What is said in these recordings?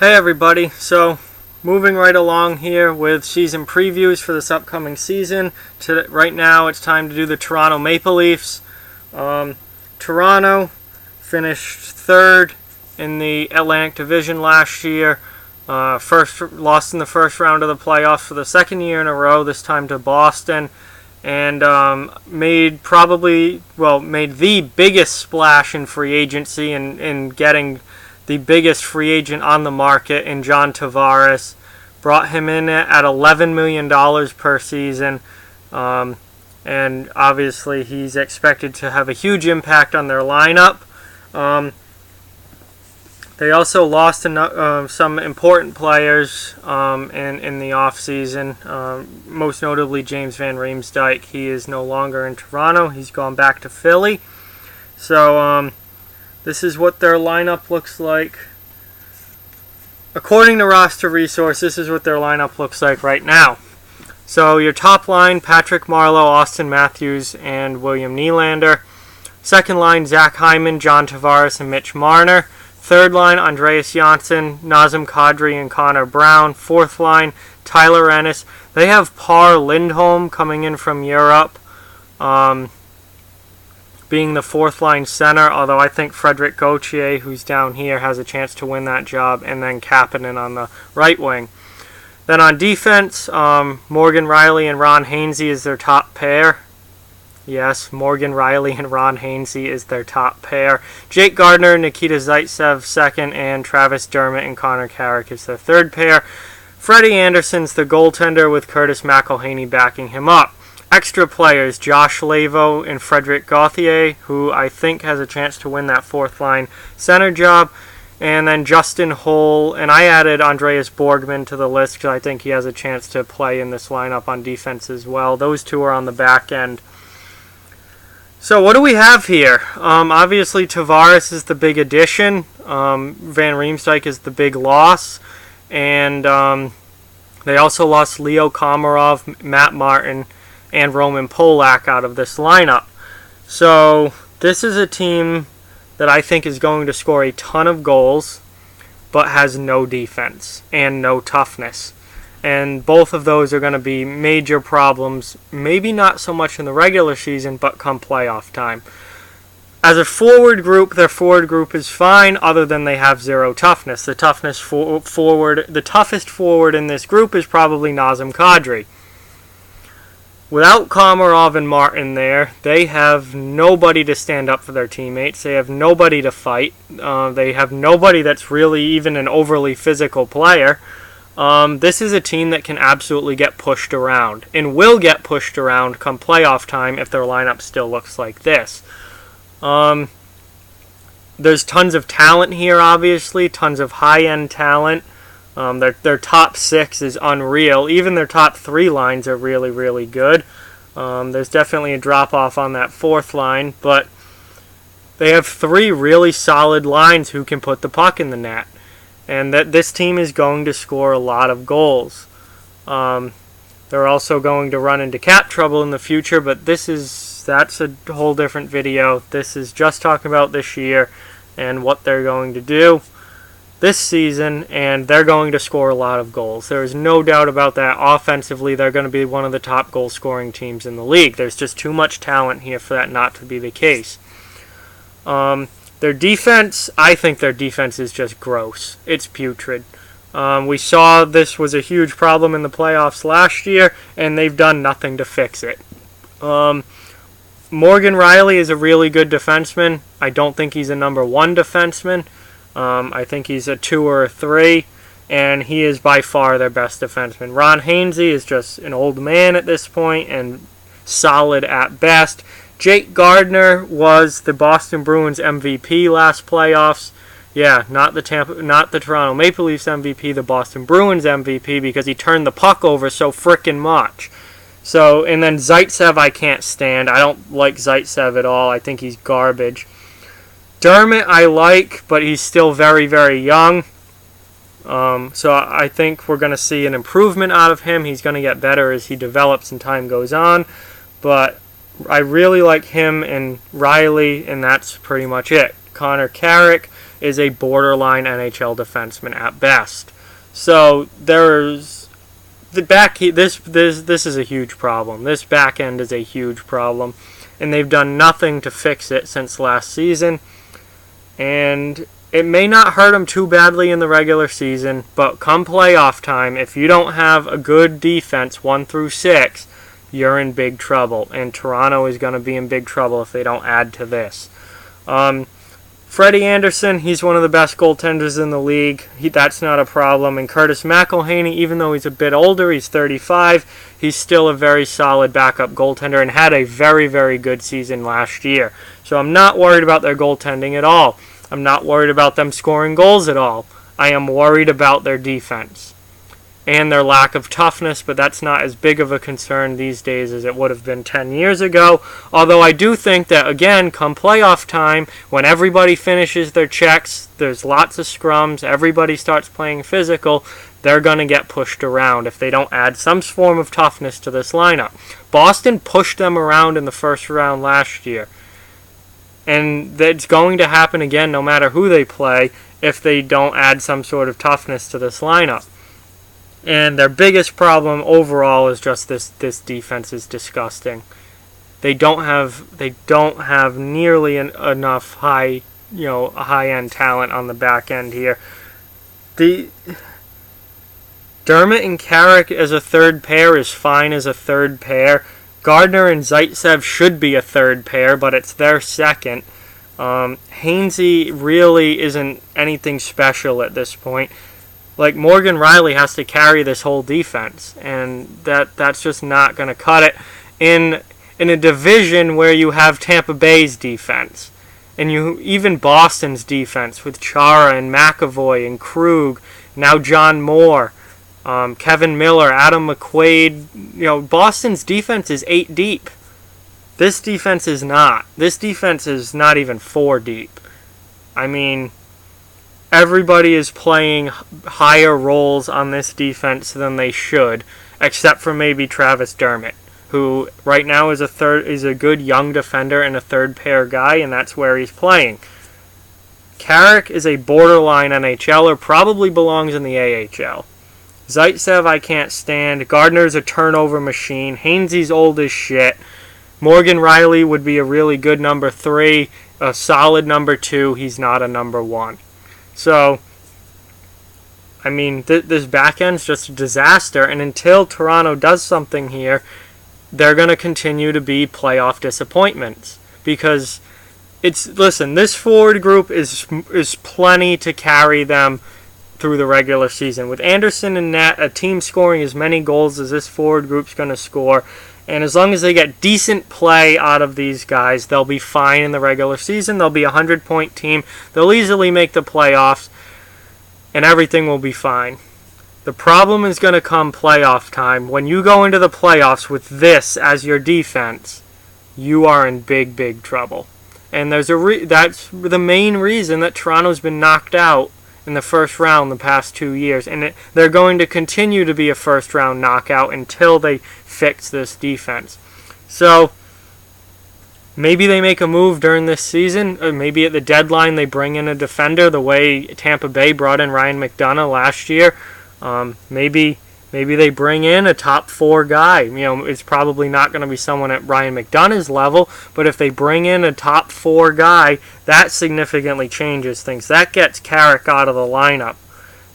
Hey everybody, so moving right along here with season previews for this upcoming season. Right now it's time to do the Toronto Maple Leafs. Toronto finished third in the Atlantic Division last year. Lost in the first round of the playoffs for the second year in a row, this time to Boston. And made the biggest splash in free agency in getting the biggest free agent on the market in John Tavares. Brought him in at $11 million per season. And obviously he's expected to have a huge impact on their lineup. They also lost some important players in the offseason, most notably James Van Riemsdyk. He is no longer in Toronto. He's gone back to Philly. So this is what their lineup looks like. According to Roster Resource, this is what their lineup looks like right now. So your top line, Patrick Marleau, Austin Matthews, and William Nylander. Second line, Zach Hyman, John Tavares, and Mitch Marner. Third line, Andreas Johnsson, Nazem Kadri, and Connor Brown. Fourth line, Tyler Ennis. They have Par Lindholm coming in from Europe, being the fourth line center, although I think Frederic Gauthier, who's down here, has a chance to win that job, and then Kapanen on the right wing. Then on defense, Morgan Rielly and Ron Hainsey is their top pair. Yes, Morgan Rielly and Ron Hainsey is their top pair. Jake Gardiner, Nikita Zaitsev second, and Travis Dermott and Connor Carrick is their third pair. Freddie Anderson's the goaltender with Curtis McElhaney backing him up. Extra players, Josh Lavo and Frederic Gauthier, who I think has a chance to win that fourth line center job. And then Justin Holl, and I added Andreas Borgman to the list because I think he has a chance to play in this lineup on defense as well. Those two are on the back end. So what do we have here? Obviously Tavares is the big addition. Van Riemsdyk is the big loss. And they also lost Leo Komarov, Matt Martin, and Roman Polak out of this lineup. So this is a team that I think is going to score a ton of goals, but has no defense and no toughness. And both of those are going to be major problems, maybe not so much in the regular season, but come playoff time. As a forward group, their forward group is fine, other than they have zero toughness. The toughest forward in this group is probably Nazem Kadri. Without Komarov and Martin there, they have nobody to stand up for their teammates. They have nobody to fight. They have nobody that's really even an overly physical player. This is a team that can absolutely get pushed around, and will get pushed around come playoff time if their lineup still looks like this. There's tons of talent here, obviously, tons of high-end talent. Their top six is unreal. Even their top three lines are really, really good. There's definitely a drop-off on that fourth line, but they have three really solid lines who can put the puck in the net. And that this team is going to score a lot of goals. They're also going to run into cap trouble in the future, but that's a whole different video. This is just talking about this year and what they're going to do this season, and they're going to score a lot of goals. There is no doubt about that. Offensively, they're going to be one of the top goal-scoring teams in the league. There's just too much talent here for that not to be the case. Their defense, I think their defense is just gross. It's putrid. We saw this was a huge problem in the playoffs last year, and they've done nothing to fix it. Morgan Rielly is a really good defenseman. I don't think he's a number one defenseman. I think he's a 2 or a 3, and he is by far their best defenseman. Ron Hainsey is just an old man at this point and solid at best. Jake Gardiner was the Boston Bruins MVP last playoffs. Yeah, not the Toronto Maple Leafs MVP, the Boston Bruins MVP, because he turned the puck over so frickin' much. So, and then Zaitsev I can't stand. I don't like Zaitsev at all. I think he's garbage. Dermott I like, but he's still very, very young. So I think we're going to see an improvement out of him. He's going to get better as he develops and time goes on. But I really like him and Rielly, and that's pretty much it. Connor Carrick, is a borderline NHL defenseman at best. So there's the back. This is a huge problem. This back end is a huge problem, and they've done nothing to fix it since last season. And it may not hurt them too badly in the regular season, but come playoff time, if you don't have a good defense 1 through 6, you're in big trouble. And Toronto is going to be in big trouble if they don't add to this. Freddie Anderson, he's one of the best goaltenders in the league. That's not a problem. And Curtis McElhinney, even though he's a bit older, he's 35, he's still a very solid backup goaltender and had a very, very good season last year. So I'm not worried about their goaltending at all. I'm not worried about them scoring goals at all. I am worried about their defense and their lack of toughness, but that's not as big of a concern these days as it would have been 10 years ago. Although I do think that, again, come playoff time, when everybody finishes their checks, there's lots of scrums, everybody starts playing physical, they're going to get pushed around if they don't add some form of toughness to this lineup. Boston pushed them around in the first round last year. And that's going to happen again no matter who they play if they don't add some sort of toughness to this lineup. And their biggest problem overall is just this defense is disgusting. They don't have nearly enough high-end talent on the back end here. Dermott and Carrick as a third pair is fine as a third pair. Gardner and Zaitsev should be a third pair, but it's their second. Hainsey really isn't anything special at this point. Like, Morgan Rielly has to carry this whole defense, and that's just not going to cut it in a division where you have Tampa Bay's defense, and even Boston's defense with Chara and McAvoy and Krug, now John Moore, Kevin Miller, Adam McQuaid. Boston's defense is 8 deep. This defense is not. This defense is not even 4 deep. I mean, everybody is playing higher roles on this defense than they should, except for maybe Travis Dermott, who right now is a good young defender and a third pair guy, and that's where he's playing. Carrick is a borderline NHLer, probably belongs in the AHL. Zaitsev I can't stand. Gardner's a turnover machine. Hainsey's old as shit. Morgan Rielly would be a really good number 3, a solid number 2. He's not a number 1. So, I mean, this back end's just a disaster, and until Toronto does something here, they're going to continue to be playoff disappointments. Because this forward group is plenty to carry them through the regular season. With Anderson and net, a team scoring as many goals as this forward group's going to score, and as long as they get decent play out of these guys, they'll be fine in the regular season. They'll be a 100-point team. They'll easily make the playoffs, and everything will be fine. The problem is going to come playoff time. When you go into the playoffs with this as your defense, you are in big, big trouble. And that's the main reason that Toronto's been knocked out in the first round the past 2 years, and they're going to continue to be a first round knockout until they fix this defense. So maybe they make a move during this season, or maybe at the deadline they bring in a defender the way Tampa Bay brought in Ryan McDonagh last year. Maybe they bring in a top 4 guy. It's probably not going to be someone at Ryan McDonagh's level, but if they bring in a top 4 guy, that significantly changes things. That gets Carrick out of the lineup.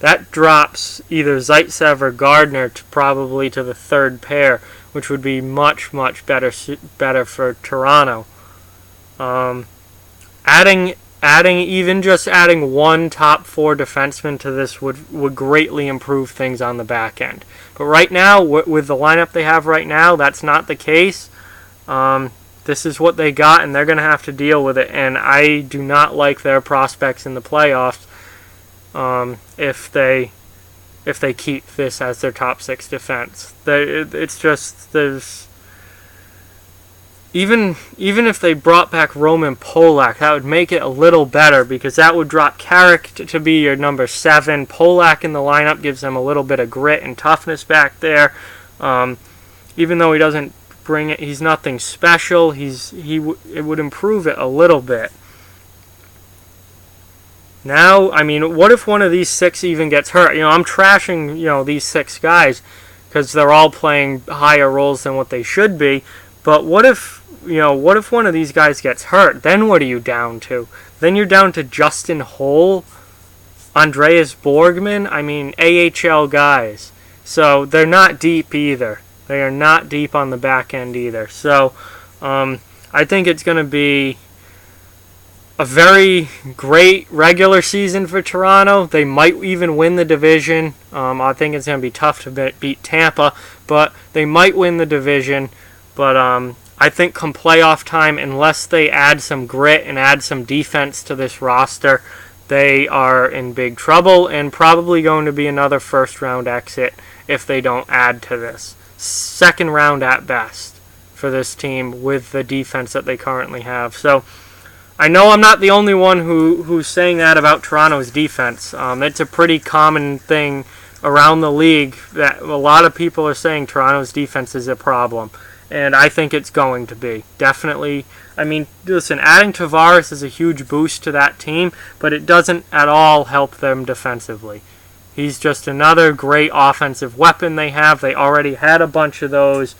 That drops either Zaitsev or Gardner probably to the third pair, which would be much, much better for Toronto. Adding one top 4 defenseman to this would greatly improve things on the back end. But right now, with the lineup they have right now, that's not the case. This is what they got, and they're going to have to deal with it. And I do not like their prospects in the playoffs if they keep this as their top 6 defense. It's just there's. Even if they brought back Roman Polak, that would make it a little better, because that would drop Carrick to be your number 7. Polak in the lineup gives them a little bit of grit and toughness back there. Even though he doesn't bring it, he's nothing special. It would improve it a little bit. Now, I mean, what if one of these 6 even gets hurt? I'm trashing, these 6 guys because they're all playing higher roles than what they should be. But what if one of these guys gets hurt? Then what are you down to? Then you're down to Justin Holl, Andreas Borgman. I mean, AHL guys. So they're not deep either. They are not deep on the back end either. So I think it's going to be a very great regular season for Toronto. They might even win the division. I think it's going to be tough to beat Tampa, but they might win the division. But I think come playoff time, unless they add some grit and add some defense to this roster, they are in big trouble and probably going to be another first-round exit if they don't add to this. Second round at best for this team with the defense that they currently have. So I know I'm not the only one who's saying that about Toronto's defense. It's a pretty common thing around the league that a lot of people are saying Toronto's defense is a problem. And I think it's going to be. Definitely. I mean, listen, adding Tavares is a huge boost to that team, but it doesn't at all help them defensively. He's just another great offensive weapon they have. They already had a bunch of those.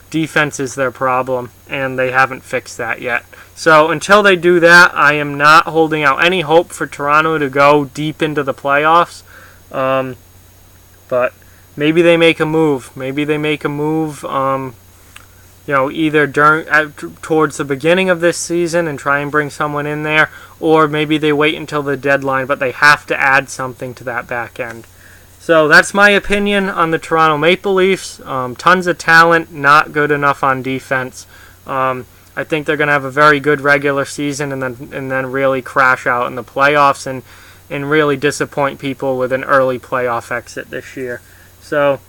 Defense is their problem, and they haven't fixed that yet. So until they do that, I am not holding out any hope for Toronto to go deep into the playoffs. But maybe they make a move. Maybe they make a move, either towards the beginning of this season and try and bring someone in there, or maybe they wait until the deadline, but they have to add something to that back end. So that's my opinion on the Toronto Maple Leafs. Tons of talent, not good enough on defense. I think they're going to have a very good regular season and then really crash out in the playoffs and really disappoint people with an early playoff exit this year. So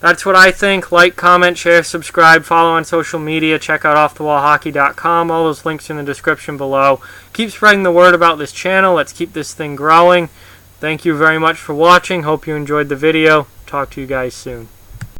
that's what I think. Like, comment, share, subscribe, follow on social media. Check out offthewallhockey.com. All those links in the description below. Keep spreading the word about this channel. Let's keep this thing growing. Thank you very much for watching. Hope you enjoyed the video. Talk to you guys soon.